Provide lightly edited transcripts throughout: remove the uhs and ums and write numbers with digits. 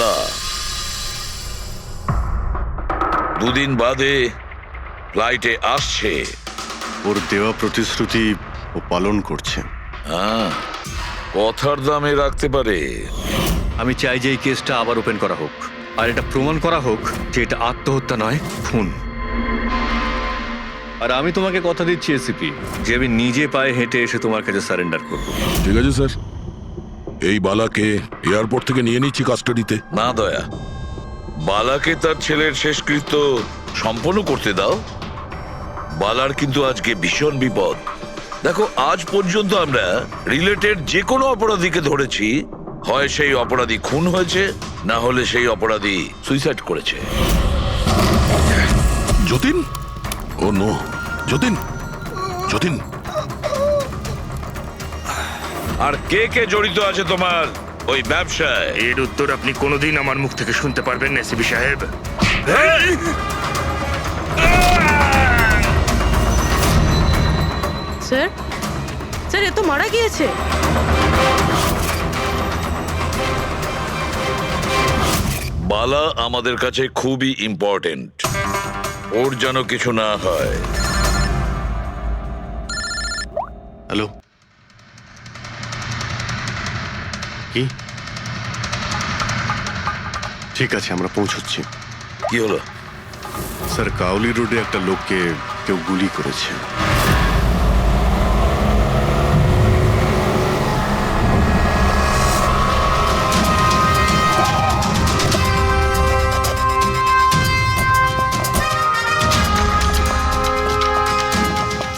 বালা 2 দিন বাদে ফ্লাইটে আসছে। ওর দেওয়া প্রতিশ্রুতি ও পালন করছে। হ্যাঁ, কথার দামে রাখতে পারে। আমি চাই যে এই কেসটা আবার ওপেন করা হোক, আর এটা প্রমাণ করা হোক যে এটা আত্মহত্যা নয়, খুন। আর আমি তোমাকে কথা দিচ্ছি এসিপি, যে আমি নিজে পায়ে হেঁটে এসে তোমার কাছে সারেন্ডার করব। ঠিক আছে স্যার, এই বালাকে এয়ারপোর্ট থেকে নিয়ে নিচ্ছি কাস্টাডিতে। না দয়া, বালাকে তার ছেলের শেষকৃত্য সম্পন্ন করতে দাও। বালার কিন্তু আজকে ভীষণ বিপদ। দেখো, আজ পর্যন্ত আমরা রিলেটেড যে কোনো অপরাধীকে ধরেছি, হয় সেই অপরাধী খুন হয়েছে, না হলে সেই অপরাধী সুইসাইড করেছে। যতীন, ও নো, যতীন, যতীন। আর কে কে জড়িত আছে তোমার ওই ব্যবসায়? এর উত্তর আপনি কোনোদিন আমার মুখ থেকে শুনতে পারবেন না এসিপি সাহেব। স্যার, স্যার, এ তো মারা গিয়েছে। বালা আমাদের কাছে খুবই ইম্পর্টেন্ট, ওর যেন কিছু না হয়। হ্যালো, কি? ঠিক আছে, আমরা পৌঁছচ্ছি। কি হলো? স্যার, কাউলি রোডে একটা লোককে কেউ গুলি করেছে।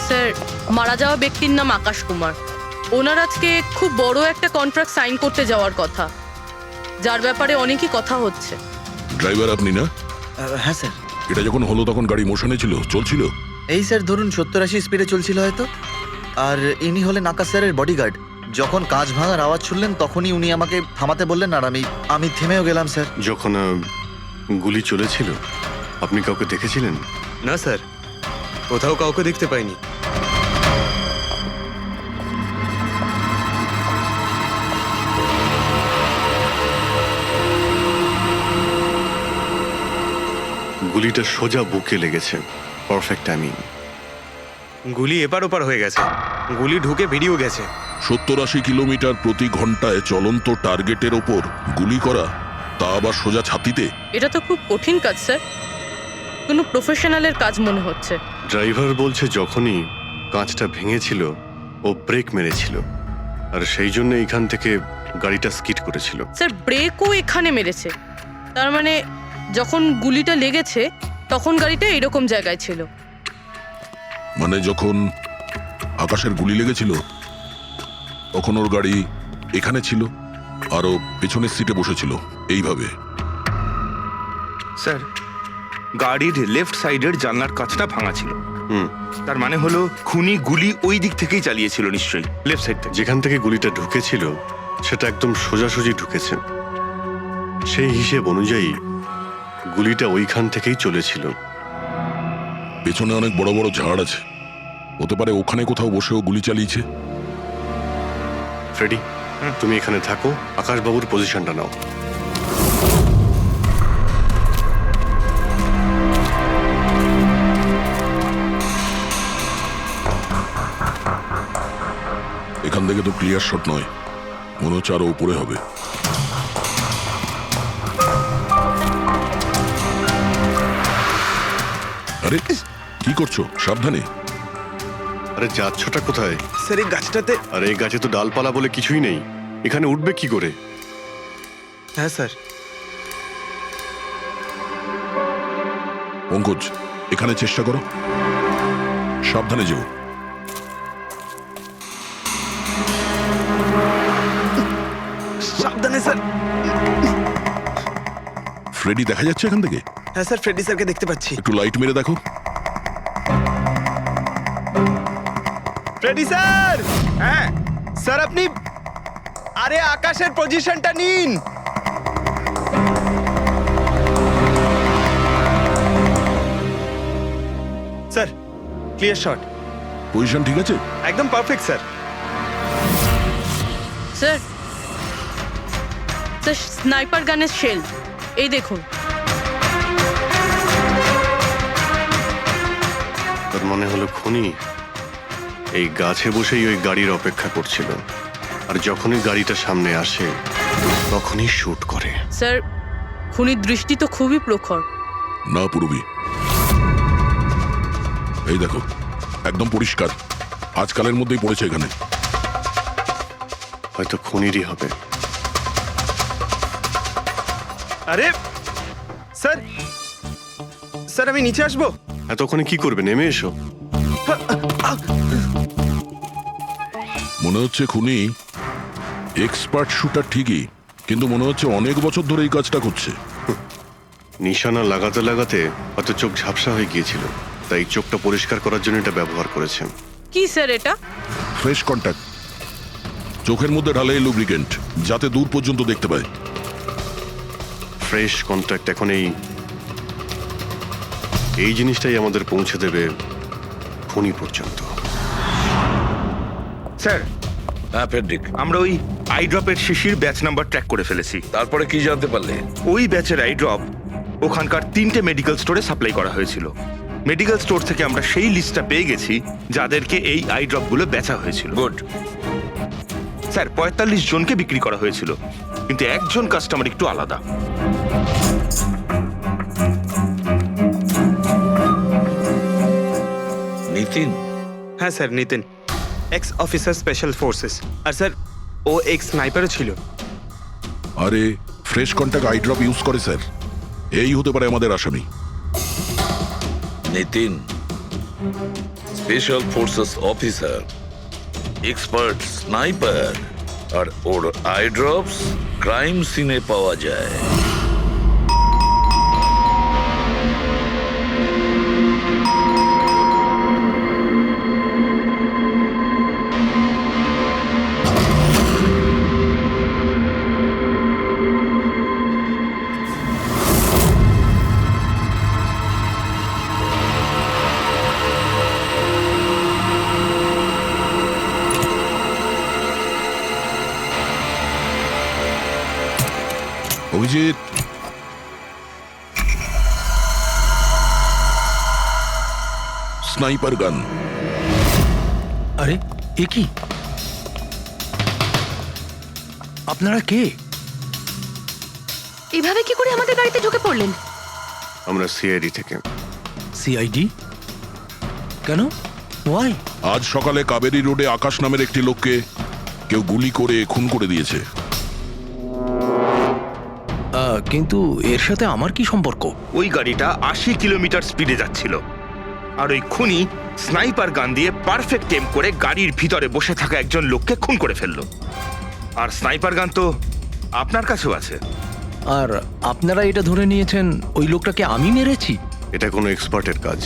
স্যার, মারা যাওয়া ব্যক্তির নাম আকাশ কুমার। ওনার আজকে খুব বড় একটা কন্ট্রাক্ট সাইন করতে যাওয়ার কথা, যার ব্যাপারে অনেকই কথা হচ্ছে। ড্রাইভার আপনি না? হ্যাঁ স্যার। এটা যখন হলো তখন গাড়ি মোশনে ছিল, চলছিল? এই স্যার ধরুন 70-80 স্পিডে চলছিল হয়তো। আর ইনি হলেন আকাশ স্যারের বডিগার্ড। যখন কাঁচ ভাঙার আওয়াজ শুনলেন তখনই উনি আমাকে থামাতে বললেন, আর আমি থেমেও গেলাম স্যার। যখন গুলি চলেছিল আপনি কাউকে দেখেছিলেন? না স্যার, কোথাও কাউকে দেখতে পাইনি। গুলিটা সোজা বুকে লেগেছে, পারফেক্ট টাইমিং। গুলি এপার ওপার হয়ে গেছে, গুলি ঢুকে বেরিয়েও গেছে। 70-80 কিলোমিটার প্রতি ঘন্টায় চলন্ত টার্গেটের ওপর গুলি করা, তা আবার সোজা ছাতিতে। এটা তো খুব কঠিন কাজ স্যার, কোনো প্রফেশনালের কাজ মনে হচ্ছে। ড্রাইভার বলছে যখনই কাঁচটা ভেঙেছিল ও ব্রেক মেরেছিল, আর সেই জন্য এখান থেকে গাড়িটা স্কিড করেছিল। স্যার, ব্রেকও এখানে মেরেছে, তার মানে যখন গুলিটা লেগেছে তখন গাড়িটা এরকম জায়গায় ছিল। মানে যখন আকাশের গুলি লেগেছিল তখন ওর গাড়ি এখানে ছিল, আর ও পেছনের সিটে বসেছিল এইভাবে। স্যার, গাড়ির লেফট সাইডের জানলার কাঁচটা ভাঙা ছিল। তার মানে হলো খুনি গুলি ওই দিক থেকেই চালিয়েছিল, নিশ্চয়ই লেফট সাইড থেকে। যেখান থেকে গুলিটা ঢুকেছিল সেটা একদম সোজাসুজি ঢুকেছে। সেই হিসেব অনুযায়ী গুলিটা ওইখান থেকেই চলেছিল। পেছনে অনেক বড় বড় ঝাড় আছে, হতে পারে ওখানে কোথাও বসেও গুলি চালিয়েছে। ফ্রেডি, তুমি এখানে থাকো, আকাশবাবুর পজিশনটা নাও। এখান থেকে তো ক্লিয়ার শট নয়, মনে হচ্ছে আরো উপরে হবে। আরে কি করছো? সাবধানে। আরে যাচ্ছটা কোথায়? স্যার, এই গাছটাতে। আরে এই গাছে তো ডালপালা বলে কিছুই নেই, এখানে উঠবে কি করে? হ্যাঁ স্যার। পঙ্কজ, এখানে চেষ্টা করো, সাবধানে যেও। সাবধানে স্যার। ফ্রেডি দেখা যাচ্ছে এখান থেকে? হ্যাঁ স্যার, ফ্রেডি স্যারকে দেখতে পাচ্ছি। একটু লাইট মেরে দেখো। Freddie sir! হ্যাঁ স্যার, আপনি আরে আকাশের পজিশনটা নিন। Sir, clear shot. পজিশন ঠিক আছে? একদম perfect sir. Sir, sir, sniper গানের শেল। এই দেখুন। তার মনে হলো খুনি এই গাছে বসেই ওই গাড়ির অপেক্ষা করছিল, আর যখনই গাড়িটা সামনে আসে তখনই শুট করে। স্যার, খুনির দৃষ্টি তো খুবই প্রখর। না পূর্বী, এই দেখো একদম পরিষ্কার, আজকালের মধ্যেই পড়েছে এখানে। হয়তো খুনিরই হবে। আরে স্যার, স্যার আমি নিচে আসবো? এতক্ষণে কি করবে, নেমে এসো। মনে হচ্ছে খুনি এক্সপার্ট শুটার ঠিকই, কিন্তু মনে হচ্ছে অনেক বছর ধরে এই কাজটা করছে। নিশানা লাগাতে লাগাতে হয়তো চোখ ঝাপসা হয়ে গিয়েছিল, তাই চোখটা পরিষ্কার করার জন্য এটা ব্যবহার করেছেন। কি স্যার এটা? ফ্রেশ কন্ট্যাক্ট, চোখের মধ্যে ঢালে লুব্রিকেন্ট, যাতে দূর পর্যন্ত দেখতে পায়। ফ্রেশ কন্ট্যাক্ট এখন এই জিনিসটাই আমাদের পৌঁছে দেবে খুনি পর্যন্ত। স্যার, হ্যাঁ ফেডরিক, আমরা ওই আই ড্রপের শিশির ব্যাচ নাম্বার ট্র্যাক করে ফেলেছি। তারপরে কি জানতে পারলে? ওই ব্যাচের আই ড্রপ ওখানকার 3টে মেডিকেল স্টোরে সাপ্লাই করা হয়েছিল। মেডিকেল স্টোর থেকে আমরা সেই লিস্টটা পেয়ে গেছি যাদেরকে এই আই ড্রপগুলো বেচা হয়েছিল। গুড। স্যার, 45 জনকে বিক্রি করা হয়েছিল, কিন্তু একজন কাস্টমার একটু আলাদা। নিতিন? হ্যাঁ sir, Nitin, ex officer special forces. আর স্যার ও এক্স স্নাইপারও ছিল। আরে fresh contact eye drop use করে স্যার, এই হতে পারে আমাদের আসামি। Nitin special forces officer, expert sniper, আর ওর আই ড্রপস ক্রাইম সিনে পাওয়া যায়। অভিজিৎ, স্নাইপার গান। আরে এ কি? আপনারা কে? এভাবে কি করে আমাদের বাড়িতে ঢুকে পড়লেন? আমরা সিআইডি থেকে। সিআইডি? কেন? ওয়াই? আজ সকালে কাবেরী রোডে আকাশ নামের একটি লোককে কেউ গুলি করে খুন করে দিয়েছে। কিন্তু এর সাথে আমার কি সম্পর্ক? ওই গাড়িটা 80 কিলোমিটার স্পিডে যাচ্ছিল, আর ওই খুনি স্নাইপার গান দিয়ে পারফেক্ট টেম করে গাড়ির ভিতরে বসে থাকা একজন লোককে খুন করে ফেললো। আর স্নাইপার গান তো আপনার কাছেও আছে। আর আপনারা এটা ধরে নিয়েছেন ওই লোকটাকে আমি মেরেছি? এটা কোনো এক্সপার্টের কাজ,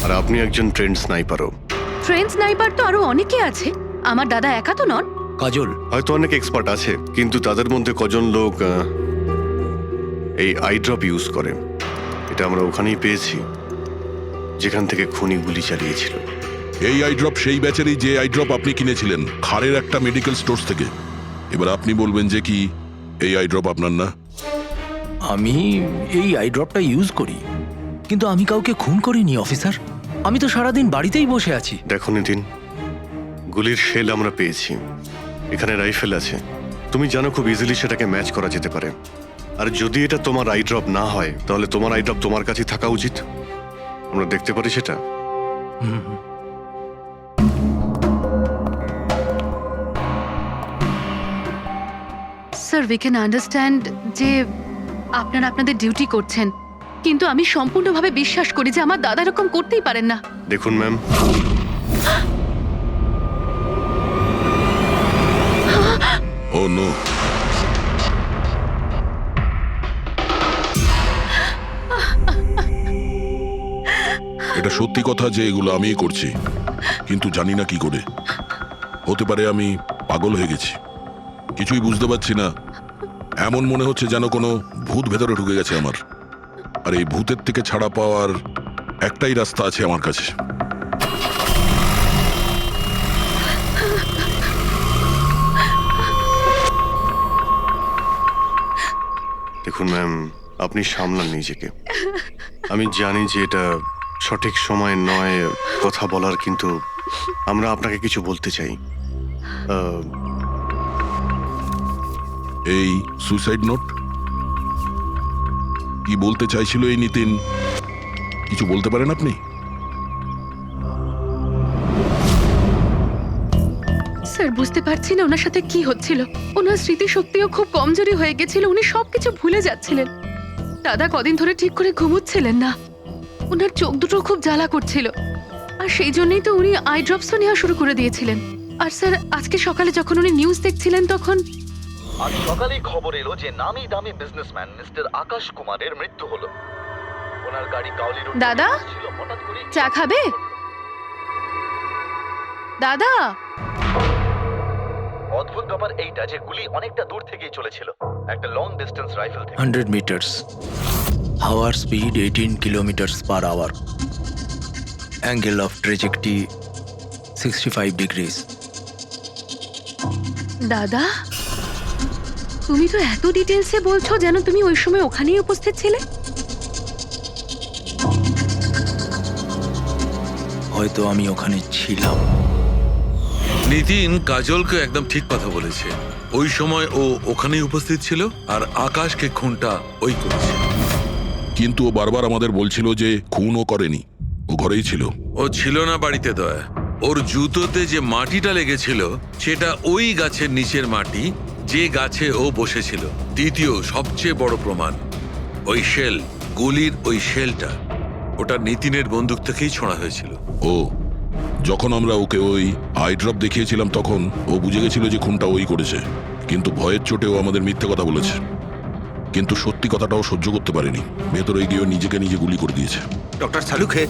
আর আপনি একজন ট্রেন্ড স্নাইপারও। ট্রেন স্নাইপার তো আরো অনেকে আছে, আমার দাদা একা তো নন। কাজল, হয়তো অনেক এক্সপার্ট আছে, কিন্তু তাদের মধ্যে কজন লোক এই আই ড্রপ ইউজ করে, এটা আমরা ওখানেই পেয়েছি যেখান থেকে খুনি গুলি চালিয়েছিল। এই আই ড্রপ সেই ব্যাচেরই যে আই ড্রপ আপনি কিনেছিলেন খারের একটা মেডিকেল স্টোর থেকে। এবার আপনি বলবেন যে কি এই আই ড্রপ আপনার না? আমি এই আই ড্রপটা ইউজ করি, কিন্তু আমি কাউকে খুন করিনি অফিসার। আমি তো সারাদিন বাড়িতেই বসে আছি। দেখো নিতিন, গুলির শেল আমরা পেয়েছি, এখানে রাইফেল আছে, তুমি জানো খুব ইজিলি সেটাকে ম্যাচ করা যেতে পারে। আর যদি এটা তোমার আই ড্রপ না হয়, তাহলে তোমার আই ড্রপ তোমার কাছে থাকা উচিত। আমরা দেখতে পারি সেটা। স্যার, উই ক্যান আন্ডারস্ট্যান্ড যে আপনারা আপনাদের ডিউটি করছেন, কিন্তু আমি সম্পূর্ণভাবে বিশ্বাস করি যে আমার দাদা এরকম করতেই পারেন না। দেখুন ম্যাম, ও নো, এটা সত্যি কথা যে এগুলো আমিই করছি, কিন্তু জানি না কি করে। হতে পারে আমি পাগল হয়ে গেছি, কিছুই বুঝতে পারছি না। এমন মনে হচ্ছে যেন কোনো ভূত ভেতরে ঢুকে গেছে আমার, আর এই ভূতের থেকে ছাড়া পাওয়ার একটাই রাস্তা আছে আমার কাছে। দেখুন ম্যাম, আপনি সামলান নিজেকে। আমি জানি যে এটা সঠিক সময় নয় কথা বলার, কিন্তু আমরা আপনাকে কিছু বলতে চাই। এই সুইসাইড নোট কি বলতে চাইছিল এই নিতিন, কিছু বলতে পারেন আপনি? স্যার বুঝতে পারছি না ওনার সাথে কি হচ্ছিল। ওনার স্মৃতিশক্তিও খুব কমজোরি হয়ে গেছিল, উনি সবকিছু ভুলে যাচ্ছিলেন। দাদা কদিন ধরে ঠিক করে ঘুমোচ্ছিলেন না, ওনার চোখ দুটো খুব জ্বালা করছিল, আর সেই জন্যই তো উনি আই ড্রপসও নেওয়া শুরু করে দিয়েছিলেন। আর স্যার আজকে সকালে যখন উনি নিউজ দেখছিলেন তখন আজ সকালেই খবর এলো যে নামি দামি বিজনেসম্যান মিস্টার আকাশ কুমারের মৃত্যু হলো। ওনার গাড়ি কাউলি রোড দাদা? ছিল, হঠাৎ করে চা খাবে? দাদা, অদ্ভুত ব্যাপার এইটা যে গুলি অনেকটা দূর থেকেই চলেছিল, একটা লং ডিস্টেন্স রাইফেল থেকে। 100 meters. Hour speed 18 kilometers per hour. Angle of trajectory 65 degrees. দাদা তুমি তো এত ডিটেলসে বলছো যেন তুমি ওই সময় ওখানেই উপস্থিত ছিলে। হয়তো আমি ওখানে ছিলাম। নিতিন কাজলকে একদম ঠিক কথা বলেছে। ওই সময় ও ওখানেই উপস্থিত ছিল, আর আকাশকে খুনটা ওই করেছে। কিন্তু ও বারবার আমাদের বলছিল যে খুনও করেনি, ও ঘরেই ছিল। ও ছিল না বাড়িতে দয়া। ওর জুতোতে যে মাটিটা লেগেছিল সেটা ওই গাছের নিচের মাটি যে গাছে ও বসেছিল। দ্বিতীয় সবচেয়ে বড় প্রমাণ, ওই শেল, গুলির ওই শেলটা, ওটা নিতিনের বন্দুক থেকেই ছোঁড়া হয়েছিল। ও যখন আমরা ওকে ওই আই ড্রপ দেখিয়েছিলাম তখন ও বুঝে গেছিল যে খুনটা ওই করেছে, কিন্তু ভয়ের চোটে ও আমাদের মিথ্যে কথা বলেছে। কিন্তু সত্যি কথাটাও সহ্য করতে পারেনি, ভেতরে গিয়ে নিজেকে নিজে গুলি করে দিয়েছে। ডক্টর সালুখে,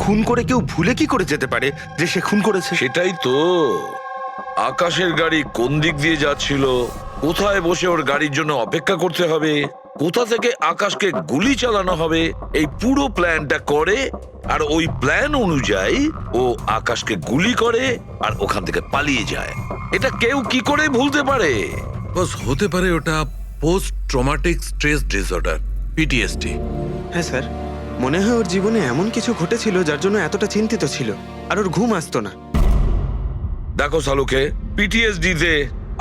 খুন করে কেউ ভুলে কি করে যেতে পারে যে সে খুন করেছে? সেটাই তো, আকাশের গাড়ি কোন দিক দিয়ে যাচ্ছিল, কোথায় বসে ওর গাড়ির জন্য অপেক্ষা করতে হবে, কোথা থেকে আকাশকে গুলি চালানো হবে, এই পুরো প্ল্যানটা করে, আর ওই প্ল্যান অনুযায়ী ও আকাশকে গুলি করে আর ওখান থেকে পালিয়ে যায়। এটা কেউ কি করে ভুলতে পারে? বস, হতে পারে ওটা post traumatic stress disorder, PTSD. হ্যাঁ স্যার, মনে হয় ওর জীবনে এমন কিছু ঘটেছিল যার জন্য এতটা চিন্তিত ছিল, আর ওর ঘুম আসতো না। দেখো সালুকে, পিটিএসডি তে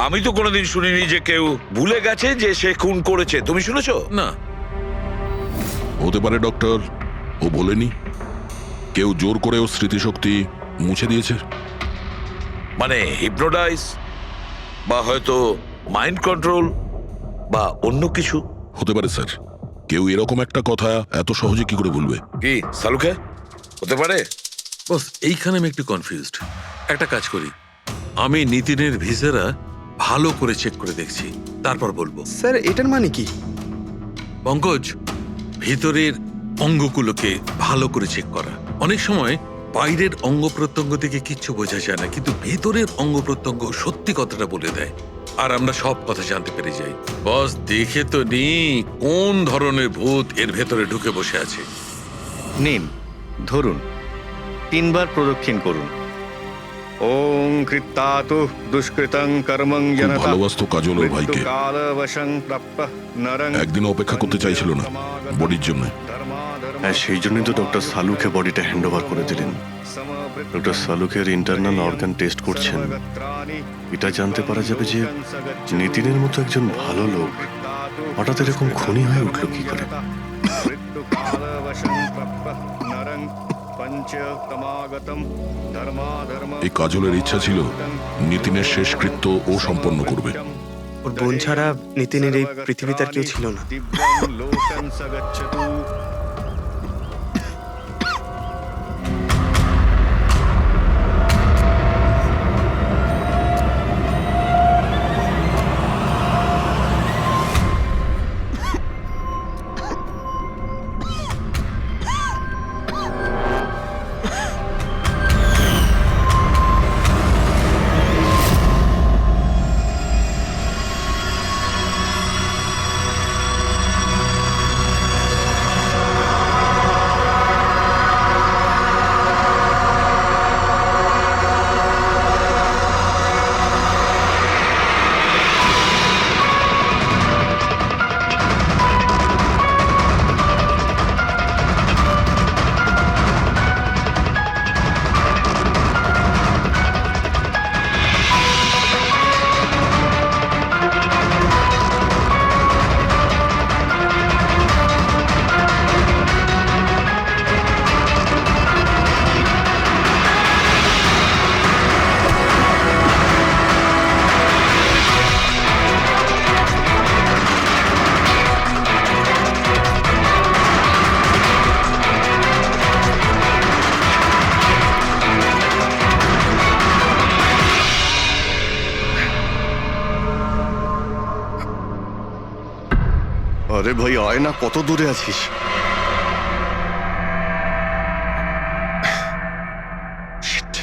আমি তো কোনোদিন শুনিনি যে কেউ ভুলে গেছে যে সে খুন করেছে। তুমি শুনেছো? না। হতে পারে ডক্টর, ও বলেনি, কেউ জোর করে ওর স্মৃতিশক্তি মুছে দিয়েছে। মানে হিপনোটাইজ, বা হয়তো মাইন্ড কন্ট্রোল, বা অন্য কিছু। হতে পারে স্যার, কেউ এরকম একটা কথা এত সহজে কি করে বলবে? কি সালুকে, হতে পারে? বস, এইখানে আমি একটু কনফিউজড। একটা কাজ করি, আমি নিতিনের ভিসারা ভালো করে চেক করে দেখছি, তারপর বলবো। স্যার এটার মানে কি? পঙ্কজ, ভিতরের অঙ্গগুলোকে ভালো করে চেক করা। অনেক সময় বাইরের অঙ্গ প্রত্যঙ্গ থেকে কিচ্ছু বোঝা যায় না, কিন্তু ভেতরের অঙ্গ প্রত্যঙ্গ সত্যি কথাটা বলে দেয়, আর আমরা সব কথা জানতে পেরে যাই। বস, দেখে তো নি কোন ধরনের ভূত এর ভেতরে ঢুকে বসে আছে। নিন, ধরুন, 3 বার প্রদক্ষিণ করুন। ওং কৃত্তাতু দুষ্কৃতং কর্মং খুব জনতা ভালোবাসতো কাজল ওর ভাইকে। মৃত্যুকালবশং প্রাপ্যঃ নরং একদিনও অপেক্ষা করতে চাইছিল না বডির জন্য। হ্যাঁ, সেই জন্যই তো ডক্টর সালুকে বডিটা হ্যান্ড ওভার করে দিলেন। ডক্টর সালুকের ইন্টারনাল অর্গান টেস্ট করছেন, এটা জানতে পারা যাবে যে নিতিনের মতো একজন ভালো লোক হঠাৎ এরকম খুনি হয়ে উঠল কি করে। এই কাজলের ইচ্ছা ছিল নিতিনের শেষকৃত্য ও সম্পন্ন করবে। ওর বোন ছাড়া নিতিনের এই পৃথিবীতে আর কেউ ছিল না। আরে ভাই আয় না, কত দূরে আছিস? Shit.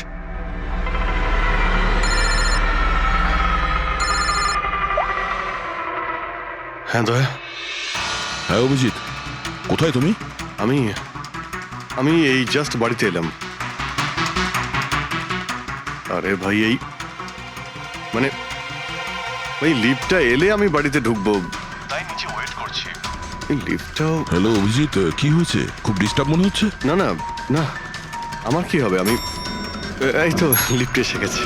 হ্যাঁ দয়া, হ্যাঁ অভিজিৎ, কোথায় তুমি? আমি আমি এই জাস্ট বাড়িতে এলাম। আরে ভাই এই মানে ভাই লিফটটা এলে আমি বাড়িতে ঢুকবো, তাই নিচে ওয়েট করছি। এই লিফটটাও হ্যালো অভিজিৎ, কি হয়েছে? খুব ডিস্টার্ব মনে হচ্ছে। না না না, আমার কি হবে, আমি এই তো লিফটে এসে গেছি।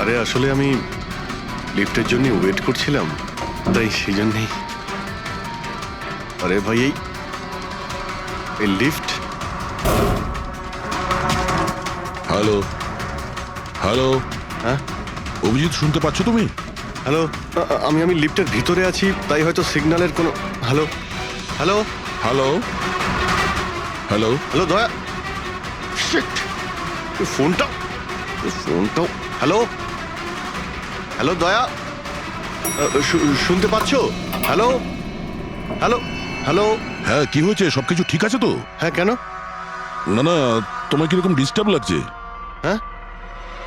আরে আসলে আমি লিফটের জন্য ওয়েট করছিলাম, তাই সেই জন্যেই। আরে ভাই এই লিফট। হ্যালো হ্যালো, হ্যাঁ অভিজিৎ শুনতে পাচ্ছ তুমি? হ্যালো, আমি লিফটের ভিতরে আছি, তাই হয়তো সিগন্যালের কোনো। Hello hello hello hello, hello দয়া, শিট, ফোনটাও। হ্যালো হ্যালো দয়া, শুনতে পাচ্ছ? Hello hello hello. হ্যাঁ কি হয়েছে? সবকিছু ঠিক আছে তো? হ্যাঁ কেন? না না, তোমার কিরকম ডিস্টার্ব লাগছে? হ্যাঁ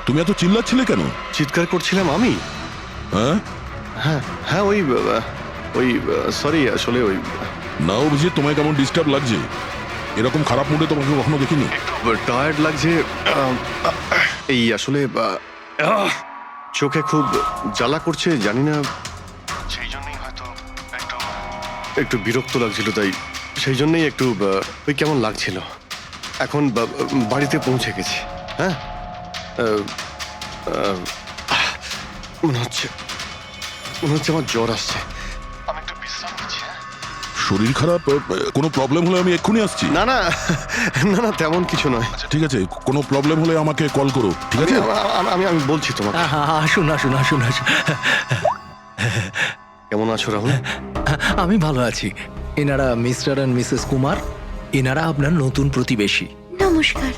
তুমি এত চিল্লাচ্ছিলে কেন? চিৎকার করছিলাম আমি? হ্যাঁ হ্যাঁ হ্যাঁ ওই সরি, আসলে ওই না অভিজিৎ, তোমায় কেমন ডিস্টার্ব লাগছে? এরকম খারাপ মুডে তোমাকে কখনো দেখিনি। টায়ার্ড লাগছে, এই আসলে চোখে খুব জ্বালা করছে, জানি না, সেই জন্যই হয়তো একটু বিরক্ত লাগছিল, তাই সেই জন্যই একটু ওই কেমন লাগছিল। এখন বাড়িতে পৌঁছে গেছি। হ্যাঁ মনে হচ্ছে আমার জ্বর আসছে, আমি একটু বিশ্রাম নিচ্ছি। শরীর খারাপ? কোনো প্রবলেম হলে আমি এক্ষুনি আসছি। না না না না, তেমন কিছু নয়। ঠিক আছে, কোনো প্রবলেম হলে আমাকে কল করো, ঠিক আছে? আমি আমি বলছি তোমাকে। আসুন আসুন আসুন আসুন। কেমন আছো রাহুল? আমি ভালো আছি। এনারা মিস্টার অ্যান্ড মিসেস কুমার, এনারা আপনার নতুন প্রতিবেশী। নমস্কার।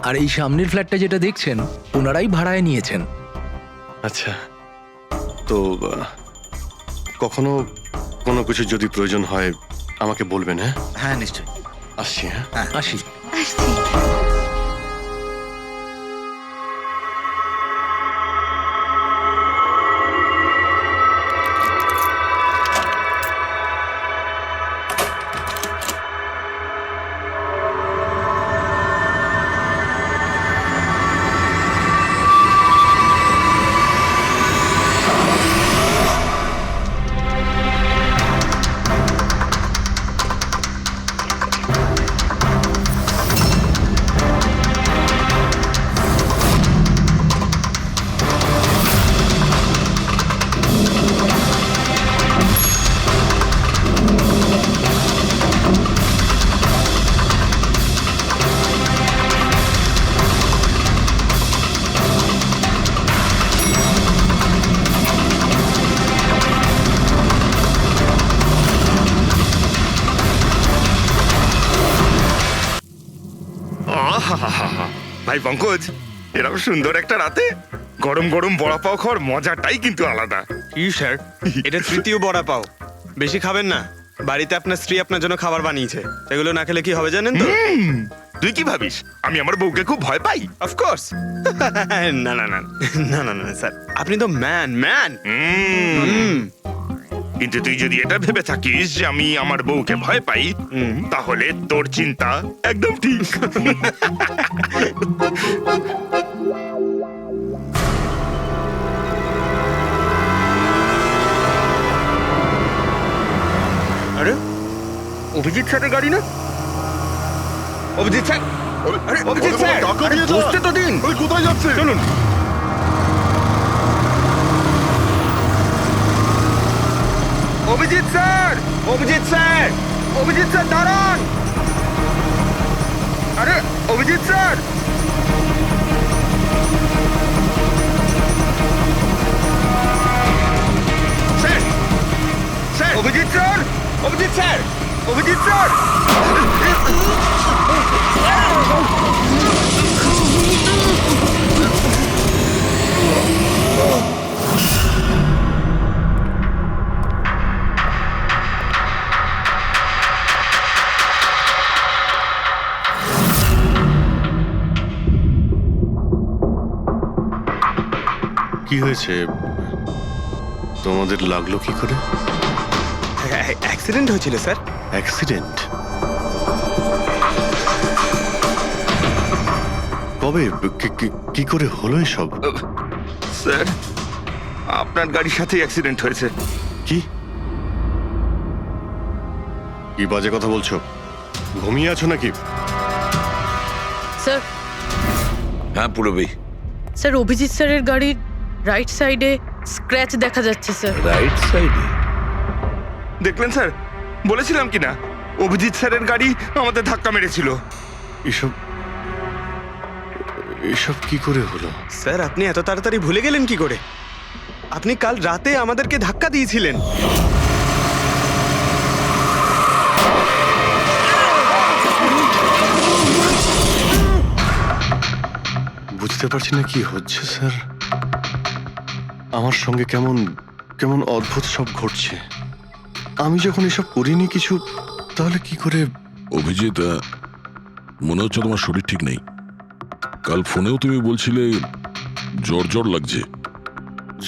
আর এই সামনের ফ্ল্যাটটা যেটা দেখছেন, ওনারাই ভাড়ায় নিয়েছেন। আচ্ছা, তো কখনো কোনো কিছু যদি প্রয়োজন হয় আমাকে বলবেন। হ্যাঁ হ্যাঁ নিশ্চয়ই। আসছি। হ্যাঁ আসি। আসছি। ভাই পঙ্কজ, এরকম সুন্দর একটা রাতে গরম গরম বড়া পাও খাওয়ার মজাটাই কিন্তু আলাদা। স্যার, এটা তৃতীয় বড়া পাও, বেশি খাবেন না। বাড়িতে আপনার স্ত্রী আপনার জন্য খাবার বানিয়েছে, এগুলো না খেলে কি হবে জানেন তো? তুই কি ভাবিস আমি আমার বউকে খুব ভয় পাই? অফকোর্স। না না না না না না স্যার, আপনি তো ম্যান। কিন্তু তুই যদি এটা ভেবে থাকিস যে আমি আমার বউকে ভয় পাই, তাহলে তোর চিন্তা একদম ঠিক। আরে অভিজিৎ স্যারের গাড়ি না? অভিজিৎ স্যার, আরে অভিজিৎ স্যার, আরে বসতে তো দিন। কোথায় যাচ্ছে? চলুন। Abhijit sir, Abhijit sir, Abhijit sir দাঁড়ান। আরে Abhijit sir, sir, sir, Abhijit sir, Abhijit sir, Abhijit sir. হয়েছে তোমাদের লাগলো কি করে? অ্যাক্সিডেন্ট হয়েছিল স্যার। অ্যাক্সিডেন্ট? কবে? কি করে হলো এসব? স্যার, আপনার গাড়ির সাথেই অ্যাক্সিডেন্ট হয়েছে। কি কি বাজে কথা বলছো? ঘুমিয়ে আছো নাকি? স্যার হ্যাঁ পুরবী, স্যার অভিজিৎ স্যারের গাড়ির রাইট সাইডে স্ক্র্যাচ দেখা যাচ্ছে স্যার। রাইট সাইডে? দেখলেন স্যার, বলেছিলাম কি না অভিজিৎ স্যারের গাড়ি আমাদের ধাক্কা মেরেছিল। এসব এসব কি করে হলো? স্যার আপনি এত তাড়াতাড়ি ভুলে গেলেন কি করে? আপনি কাল রাতে আমাদেরকে ধাক্কা দিয়েছিলেন। বুঝতে পারছি না কি হচ্ছে স্যার। আমার সঙ্গে কেমন কেমন অদ্ভুত সব ঘটছে। আমি যখন এসব করিনি কিছু, তাহলে কি করে? অভিজিৎ, মনে হচ্ছে তোমার শরীর ঠিক নেই। কাল ফোনেও তুমি বলছিলে জ্বর জ্বর লাগছে।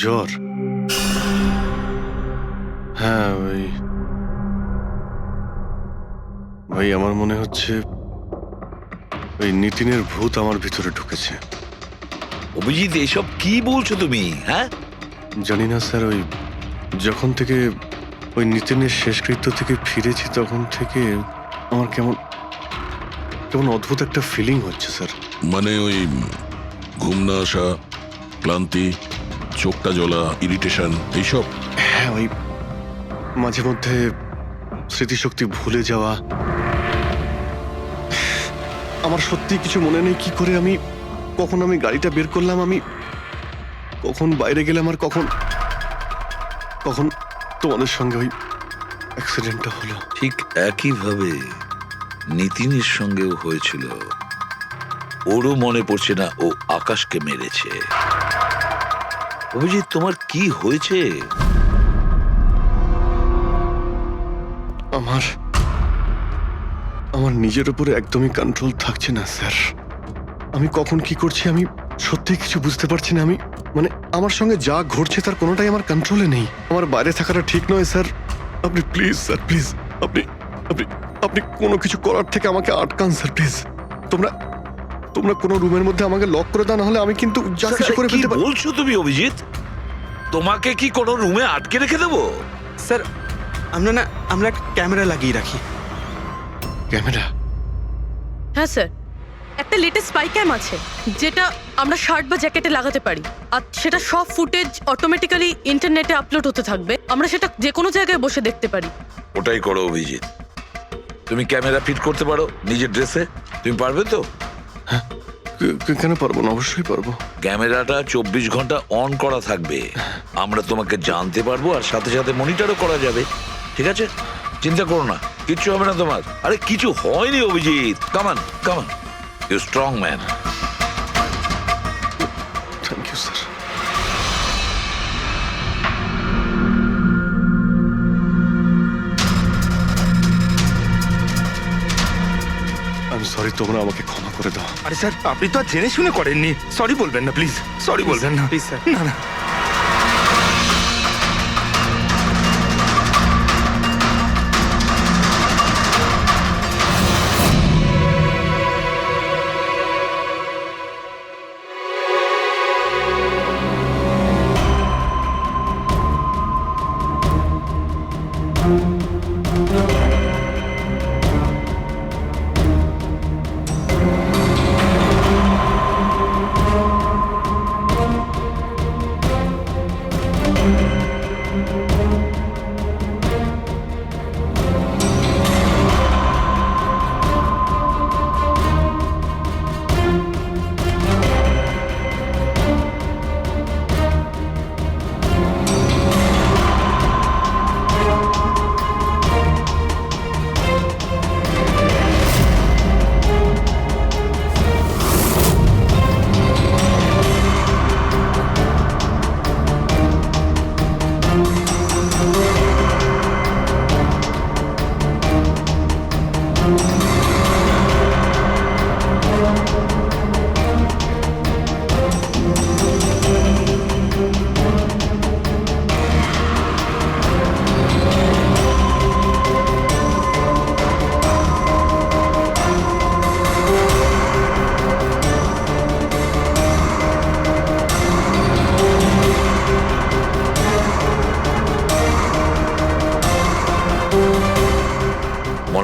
জ্বর? হ্যাঁ ভাই আমার মনে হচ্ছে ওই নিতিনের ভূত আমার ভিতরে ঢুকেছে। অভিজিৎ এসব কি বলছো তুমি? হ্যাঁ জানি না স্যার, ওই যখন থেকে ওই নিতিনের শেষকৃত্য থেকে ফিরেছি তখন থেকে আমার কেমন কেমন অদ্ভুত একটা ফিলিং হচ্ছে স্যার। মানে ওই ঘুম না আসা, ক্লান্তি, চোখটা জ্বলা, ইরিটেশন, এইসব? হ্যাঁ, ওই মাঝে মধ্যে স্মৃতিশক্তি ভুলে যাওয়া। আমার সত্যি কিছু মনে নেই কি করে আমি কখন আমি গাড়িটা বের করলাম, আমি কখন বাইরে গেলাম, আর কখন কখন তোমাদের সঙ্গে ওই অ্যাক্সিডেন্টটা হলো। ঠিক একইভাবে নিতিনের সঙ্গেও হয়েছিল। ওরও মনে পড়ছে না ও আকাশকে মেরেছে। অভিজিৎ তোমার কি হয়েছে? আমার নিজের উপরে একদমই কন্ট্রোল থাকছে না স্যার। আমি কখন কি করছি আমি সত্যি কিছু বুঝতে পারছি না। আমি মানে আমার সঙ্গে যা ঘটছে তার কোনোটাই আমার কন্ট্রোলে নেই। আমার বাইরে থাকাটা ঠিক নয় স্যার। আপনি প্লিজ স্যার, প্লিজ আপনি আপনি আপনি কোনো কিছু করার থেকে আমাকে আটকান স্যার, প্লিজ। তোমরা তোমরা কোনো রুমের মধ্যে আমাকে লক করে দাও, না হলে আমি কিন্তু যা কিছু করে কি ফেলতে পারি। বলছো তুমি অভিজিৎ? তোমাকে কি কোনো রুমে আটকে রেখে দেবো? স্যার আমরা একটা ক্যামেরা লাগিয়ে রাখি। ক্যামেরা? হ্যাঁ স্যার, একটা লেটেস্ট স্পাই ক্যাম আছে যেটা আমরা শার্ট বা জ্যাকেটে লাগাতে পারি, আর সেটা সব ফুটেজ অটোমেটিক্যালি ইন্টারনেটে আপলোড হতে থাকবে। আমরা সেটা যে কোনো জায়গায় বসে দেখতে পারি। ওটাই করো অভিজিৎ। তুমি ক্যামেরা ফিট করতে পারো নিজের ড্রেসে? তুমি পারবে তো? কেন পারবো না? অবশ্যই পারবো। ক্যামেরাটা 24 ঘন্টা অন করা থাকবে। আমরা তোমাকে জানতে পারবো, আর সাথে সাথে মনিটরও করা যাবে। ঠিক আছে, চিন্তা করো না, কিচ্ছু হবে না তোমার। আরে কিছু হয়নি Abhijit. Come on come on, you strong man. Thank you sir. আমি সরি, তোমরা আমাকে ক্ষমা করে দাও। আরে স্যার, আপনি তো আর জেনে শুনে করেননি। সরি বলবেন না প্লিজ, সরি বলবেন না প্লিজ স্যার। না না।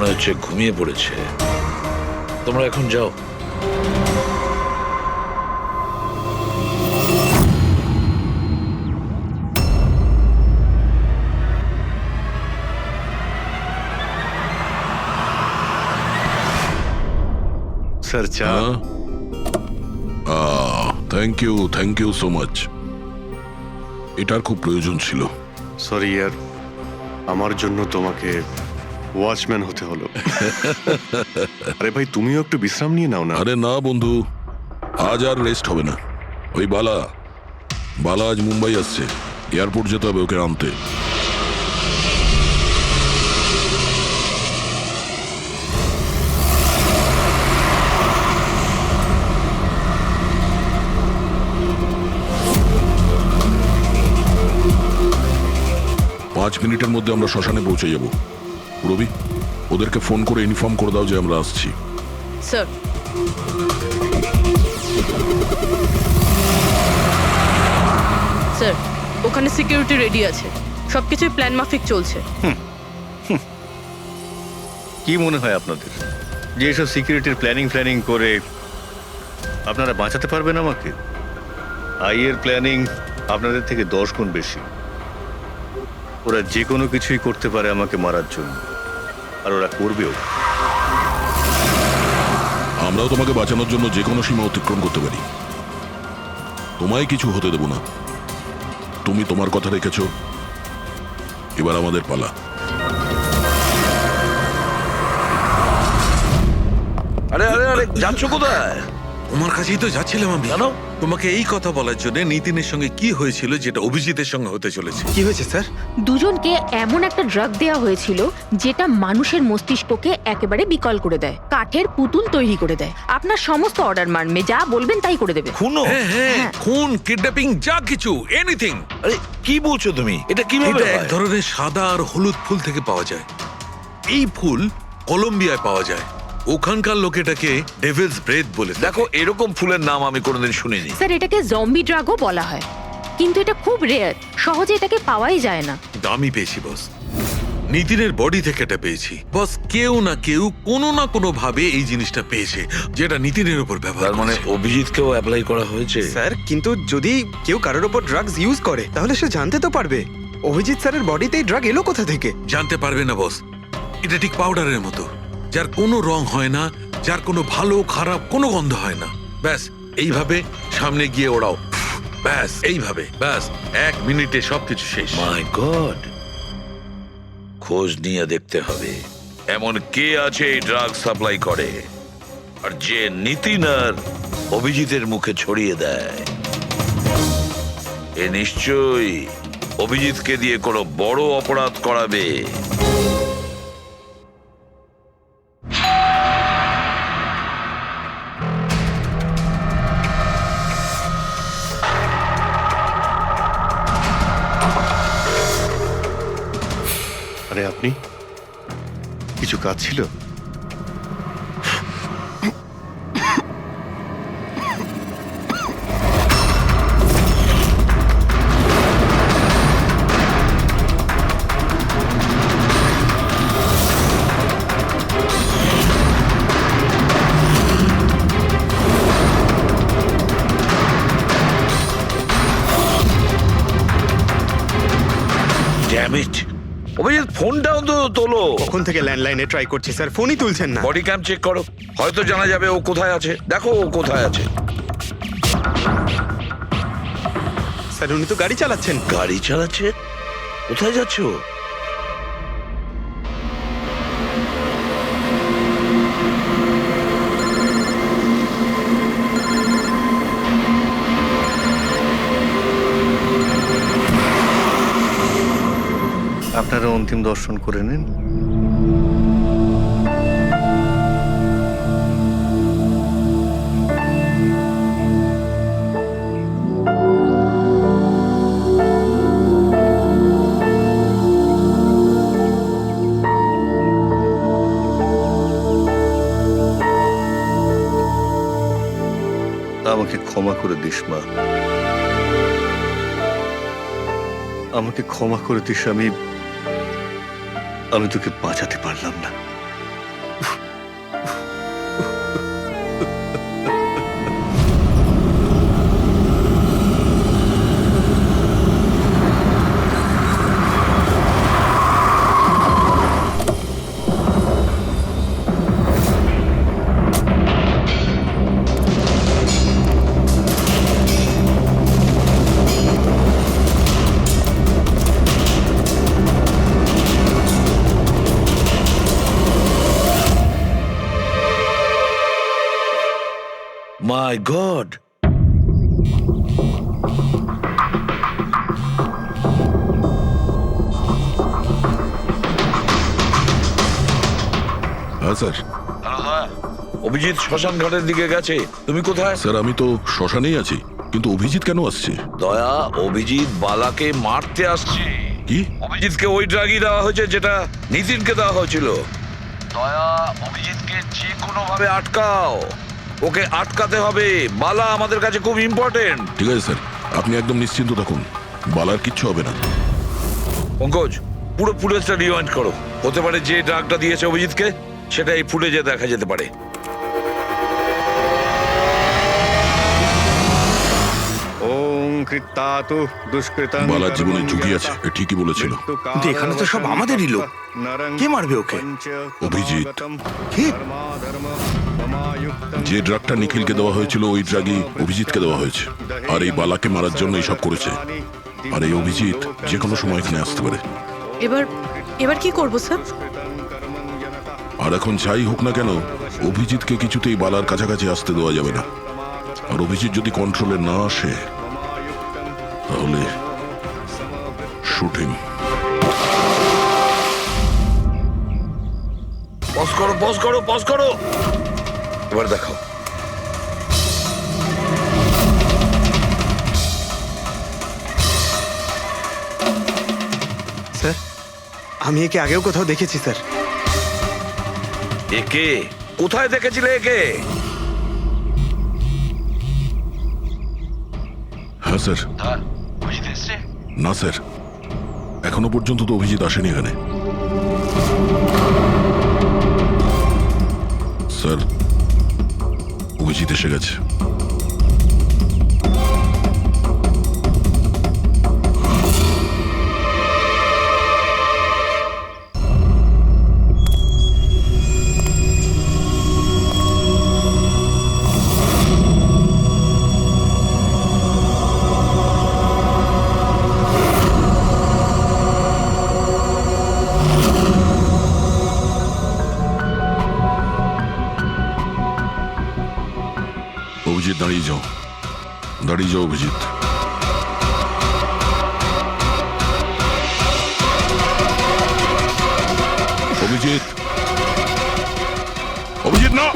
মনে হচ্ছে ঘুমিয়ে পড়েছে। তোমরা এখন যাও। স্যার চা। Thank you so much. এটার খুব প্রয়োজন ছিল। সরি ইয়ার, আমার জন্য তোমাকে ওয়াচম্যান হতে হলো। আরে ভাই, তুমিও একটু বিশ্রাম নিয়ে নাও না। আরে না বন্ধু, আজ আর রেস্ট হবে না। ওই বালা আজ মুম্বাই আসছে, এয়ারপোর্ট যেতে হবে ওকে আনতে। পাঁচ মিনিটের মধ্যে আমরা শ্মশানে পৌঁছে যাব। রবি, ওদেরকে ফোন করে ইনফর্ম করে দাও যে আমরা আসছি। স্যার, স্যার ওখানে সিকিউরিটি রেডি আছে, সবকিছুই প্ল্যান মাফিক চলছে। কি মনে হয় আপনাদের যে এসব সিকিউরিটির প্ল্যানিং করে আপনারা বাঁচাতে পারবেন আমাকে? আইয়ের প্ল্যানিং আপনাদের থেকে 10 গুণ বেশি। ওরা যে কোনো কিছুই করতে পারে আমাকে মারার জন্য, আর ওরা করবেও। আমরাও তোমাকে বাঁচানোর জন্য যে কোনো সীমা অতিক্রম করতে পারি। তোমায় কিছু হতে দেব না। তুমি তোমার কথা রেখেছ, এবার আমাদের পালা। আরে আরে আরে, যাচ্ছ কোথায়? তোমার কাছেই তো যাচ্ছিলাম আমি। কেন? তোমাকে এই কথা বলার জন্য নিতিনের সঙ্গে কি হয়েছিল যেটা অভিজিতের সঙ্গে হতে চলেছে। কি হয়েছে স্যার? দুজনকে এমন একটা ড্রাগ দেওয়া হয়েছিল যেটা মানুষের মস্তিষ্ককে একেবারে বিকল করে দেয়, কাঠের পুতুল তৈরি করে দেয়। আপনার সমস্ত অর্ডার মানবে, যা বলবেন তাই করে দেবে। খুনো? হ্যাঁ, খুন, কিডন্যাপিং, যা কিছু, এনিথিং। আরে কি বলছো তুমি? এটা কিভাবে এটা এক হয়? ধরনের সাদা আর হলুদ ফুল থেকে পাওয়া যায়। এই ফুল কলম্বিয়ায় পাওয়া যায়। ওখানকার লোক এটাকে ডেভিলস ব্রেথ বলে থাকে। দেখো, এরকম ফুলের নাম আমি কোনোদিন শুনিনি। স্যার, এটাকে জম্বি ড্রাগও বলা হয়, কিন্তু এটা খুব রেয়ার, সহজে এটাকে পাওয়াই যায় না। কিন্তু আমি পেয়েছি বস, নিতিনের বডি থেকে এটা পেয়েছি বস। কেউ না কেউ কোনো না কোনো ভাবে এই জিনিসটা পেয়েছে যেটা নিতিনের উপর ব্যবহার তার মানে করেছে। অভিজিৎকেও অ্যাপ্লাই করা হয়েছে। স্যার, কিন্তু যদি কেউ কারোর ওপর ড্রাগস ইউজ করে তাহলে সে জানতে তো পারবে অভিজিৎ স্যারের বডিতে এই ড্রাগ এলো কোথা থেকে। জানতে পারবে না বস। এটা ঠিক পাউডারের মতো, যার কোনো রং হয় না, যার কোনো ভালো খারাপ কোনো গন্ধ হয় না। ব্যাস এইভাবে সামনে গিয়ে ওড়াও, ব্যাস এইভাবে, ব্যাস 1 মিনিটে সবকিছু শেষ। মাই গড, খোঁজ নিয়ে দেখতে হবে এমন কে আছে এই ড্রাগ সাপ্লাই করে আর যে নিতিন আর অভিজিতের মুখে ছড়িয়ে দেয়। এ নিশ্চয়ই অভিজিৎকে দিয়ে কোনো বড় অপরাধ করাবে। আরে আপনি, কিছু কাজ ছিল? ড্যাম ইট, অভিজিৎ ফোনটাও তো তোলো। কখন থেকে ল্যান্ডলাইনে ট্রাই করছি স্যার, ফোনই তুলছেন না। বডি ক্যাম চেক করো, হয়তো জানা যাবে ও কোথায় আছে। দেখো ও কোথায় আছে। স্যার, উনি তো গাড়ি চালাচ্ছেন। গাড়ি চালাচ্ছে? কোথায় যাচ্ছ? আপনারা অন্তিম দর্শন করে নিন। আমাকে ক্ষমা করে দিস মা, আমাকে ক্ষমা করে দিস। আমি তোকে বাঁচাতে পারলাম না। মাই গড, হ্যাঁ স্যার। অভিজিৎ শ্মশান ঘাটের দিকে গেছে। তুমি কোথায়? স্যার আমি তো শ্মশানেই আছি, কিন্তু অভিজিৎ কেন আসছে? দয়া, অভিজিৎ বালাকে মারতে আসছে। কি? অভিজিৎকে ওই ড্রাগই দেওয়া হয়েছে যেটা নিতিনকে দেওয়া হয়েছিল। দয়া, অভিজিৎকে যে কোনো ভাবে আটকাও, ওকে আটকাতে হবে। বালা আমাদের কাছে খুব ইম্পর্টেন্ট। ঠিক আছে স্যার, আপনি একদম নিশ্চিন্ত থাকুন, বালার কিচ্ছু হবে না। পঙ্কজ, পুরো ফুটেজটা রিওয়াইন্ড করো। হতে পারে যে ড্রাগটা দিয়েছে অভিজিৎকে সেটা এই ফুটেজে দেখা যেতে পারে। ওম কৃত্তাতু দুষ্কৃতং বালার জীবনে ঝুঁকি আছে, এ ঠিকই বলেছিল। কিন্তু এখানে তো সব আমাদেরই লোক। কে মারবে ওকে? অভিজিৎ। কি? যে ড্রাগটা নিখিলকে দেওয়া হয়েছিল ওই ড্রাগই অভিজিৎকে দেওয়া হয়েছে, আর এই বালাকে মারার জন্য এইসব করেছে। আর এই অভিজিৎ যে কোনো সময় এখানে আসতে পারে। এবার কি করবো স্যার? আর এখন যাই হোক না কেন, অভিজিৎকে কিছুতেই বালার কাছাকাছি আসতে দেওয়া যাবে না। আর অভিজিৎ যদি কন্ট্রোলে না আসে তাহলে শুটিং। পজ করো, পজ করো, পজ করো। এবার দেখো। স্যার, আমি একে আগেও কোথাও দেখেছি স্যার। একে কোথায় দেখেছিলে একে? হ্যাঁ স্যার। না স্যার, এখনো পর্যন্ত তো অভিজিৎ আসেনি এখানে। স্যার, অভিজিৎ এসে গেছে। অভিজিৎ দাঁড়িয়ে যাও, দাঁড়িয়ে যাও অভিজিৎ। অভিজিৎ, অভিজিৎ না।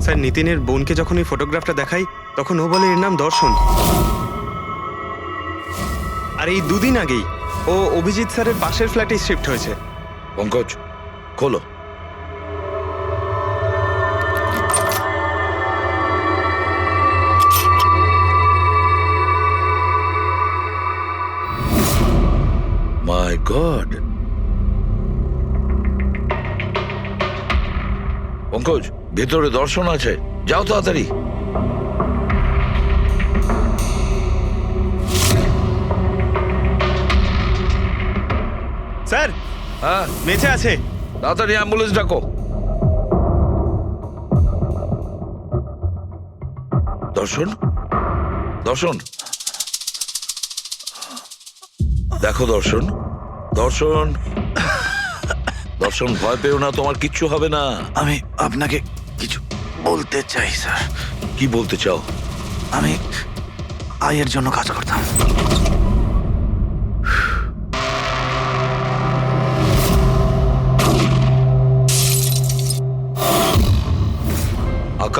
স্যার, নিতিনের বোনকে যখন এই ফটোগ্রাফটা দেখাই তখন ও বলে এর নাম দর্শন। আর এই দুদিন আগেই ও অভিজিৎ স্যারের পাশের ফ্ল্যাটে শিফট হয়েছে। পঙ্কজ, খোলো। মাই গড, পঙ্কজ, ভেতরে দর্শন আছে, যাও তাড়াতাড়ি। স্যার, হ্যাঁ, বেঁচে আছে। তাড়াতাড়ি অ্যাম্বুলেন্স ডাকো। দর্শন, দর্শন, দেখো দর্শন, দর্শন, দর্শন, ভয় পেও না, তোমার কিচ্ছু হবে না। আমি আপনাকে কিছু বলতে চাই স্যার। কি বলতে চাও? আমি আয়ের জন্য কাজ করতাম।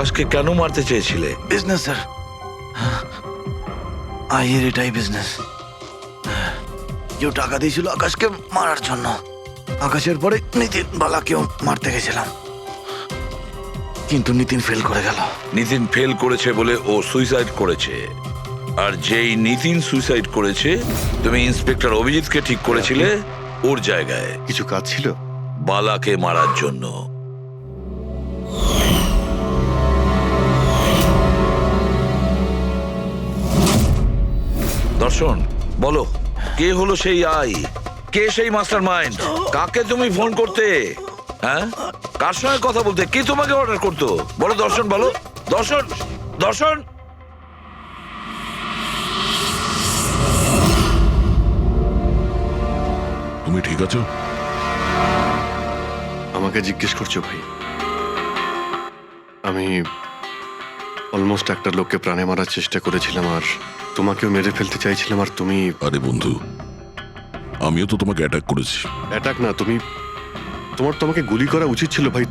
আকাশকে কেন মারতে চেয়েছিলে? বিজনেস স্যার, আইয়ের এটাই বিজনেস। কেউ টাকা দিয়েছিল আকাশকে মারার জন্য। আকাশের পরে নিতিন বালাকেও মারতে গেছিলাম, কিন্তু নিতিন ফেল করে গেল। নিতিন ফেল করেছে বলে ও সুইসাইড করেছে, আর যেই নিতিন সুইসাইড করেছে তুমি ইন্সপেক্টর অভিজিৎকে ঠিক করেছিলে ওর জায়গায় কিছু কাজ ছিল? বালাকে মারার জন্য। দর্শন, বলো কে হলো সেই আই? কে সেই মাস্টার মাইন্ড? কাকে তুমি ফোন করতে? হ্যাঁ, কার সঙ্গে কথা বলতে? কে তোমাকে অর্ডার করতো? বলো দর্শন, বলো দর্শন। দর্শন, তুমি ঠিক আছো? আমাকে জিজ্ঞেস করছো ভাই? আমি অলমোস্ট একটা লোককে প্রাণে মারার চেষ্টা করেছিলাম, আর তোমাকেও মেরে ফেলতে চাইছিলাম, আর তুমি... আরে বন্ধু, আমিও তো তোমাকে অ্যাটাক করেছি। অ্যাটাক না, তোমাকে গুলি করা উচিত ছিল ভাই।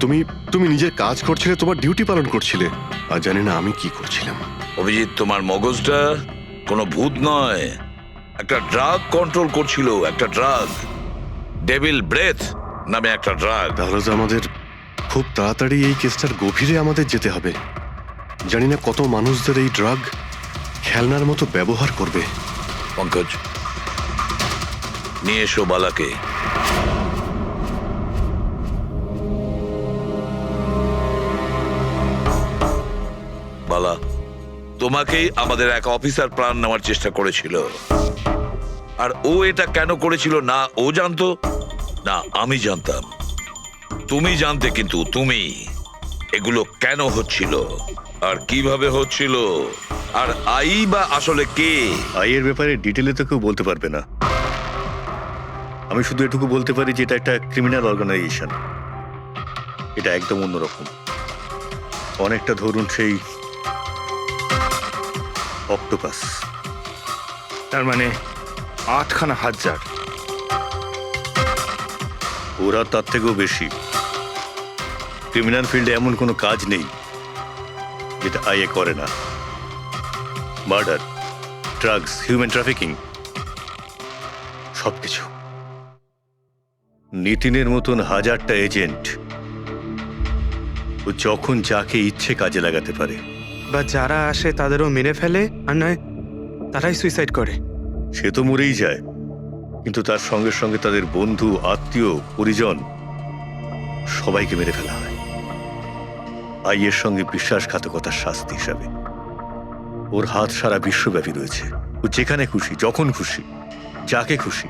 তুমি নিজের কাজ করছিলে, তোমার ডিউটি পালন করছিলে, আর জানি না আমি কি করছিলাম। অভিজিৎ, তোমার মগজটা কোনো ভূত নয়, একটা ড্রাগ কন্ট্রোল করছিল। একটা ড্রাগ, ডেভিল ব্রেথ নামে একটা ড্রাগ। তাহলে তো আমাদের খুব তাড়াতাড়ি এই কেসটার গভীরে আমাদের যেতে হবে। জানি না কত মানুষদের এই ড্রাগ খেলনার মতো ব্যবহার করবে। পঙ্কজ, নিয়ে এসো বালাকে। বালা, তোমাকেই আমাদের এক অফিসার প্রাণ নেওয়ার চেষ্টা করেছিল, আর ও এটা কেন করেছিল না ও জানতো না আমি জানতাম। তুমি জানতে, কিন্তু তুমি এগুলো কেন হচ্ছিল আর কিভাবে হচ্ছিল, আর আই বা আসলে কে? আইয়ের ব্যাপারে ডিটেলে তো কেউ বলতে পারবে না। আমি শুধু এটুকু বলতে পারি যে এটা একটা ক্রিমিনাল অর্গানাইজেশন। এটা একদম অন্যরকম, অনেকটা ধরুন সেই অক্টোপাস। তার মানে 8খানা হাজার। ওরা তার থেকেও বেশি। ক্রিমিনাল ফিল্ডে এমন কোনো কাজ নেই যেটা আইএ করে না। মার্ডার, ড্রাগস, হিউম্যান ট্রাফিকিং, সবকিছু। নিতিনের মতন হাজারটা এজেন্ট, ও যখন যাকে ইচ্ছে কাজে লাগাতে পারে। বা যারা আসে তাদেরও মেরে ফেলে, আর নয় তারাই সুইসাইড করে। সে তো মরেই যায়, কিন্তু তার সঙ্গে সঙ্গে তাদের বন্ধু, আত্মীয়, পরিজন সবাইকে মেরে ফেলা হয় আইয়ের সঙ্গে বিশ্বাসঘাতকতার শাস্তি হিসাবে। ওর হাত সারা বিশ্বব্যাপী রয়েছে। ও যেখানে খুশি, যখন খুশি, যাকে খুশি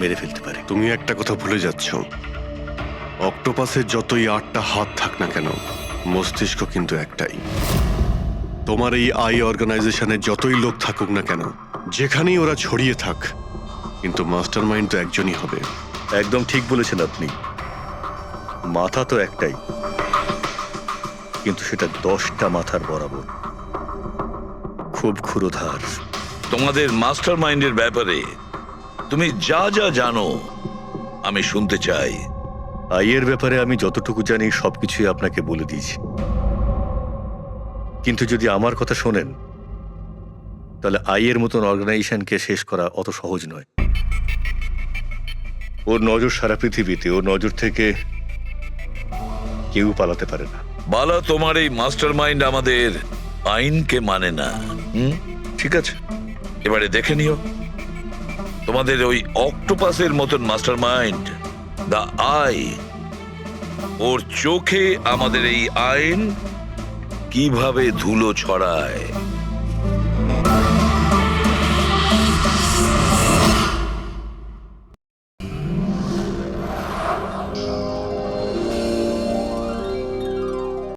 মেরে ফেলতে পারে। তুমি একটা কথা ভুলে যাচ্ছ, অক্টোপাসের যতই 8টা হাত থাক না কেন, মস্তিষ্ক কিন্তু একটাই। তোমার এই আই অর্গানাইজেশনে যতই লোক থাকুক না কেন, যেখানেই ওরা ছড়িয়ে থাক, কিন্তু মাস্টার মাইন্ড তো একজনই হবে। একদম ঠিক বলেছেন আপনি। মাথা তো একটাই, কিন্তু সেটা 10টা মাথার বরাবর, খুব ক্ষুরোধার। তোমাদের মাস্টার মাইন্ডের ব্যাপারে তুমি যা যা জানো আমি শুনতে চাই। আইয়ের ব্যাপারে আমি যতটুকু জানি সবকিছুই আপনাকে বলে দিয়েছি, কিন্তু যদি আমার কথা শোনেন তাহলে আইয়ের মতন অর্গানাইজেশনকে শেষ করা অত সহজ নয়। ওর নজর সারা পৃথিবীতে, ওর নজর থেকে কেউ পালাতে পারে না। বালা, তোমার এই মাস্টার মাইন্ড আমাদের আইনকে মানে না। ঠিক আছে, এবারে দেখে নিও তোমাদের ওই অক্টোপাসের মতন মাস্টার মাইন্ড, দ্য আই, ওর চোখে আমাদের এই আইন কিভাবে ধুলো ছড়ায়।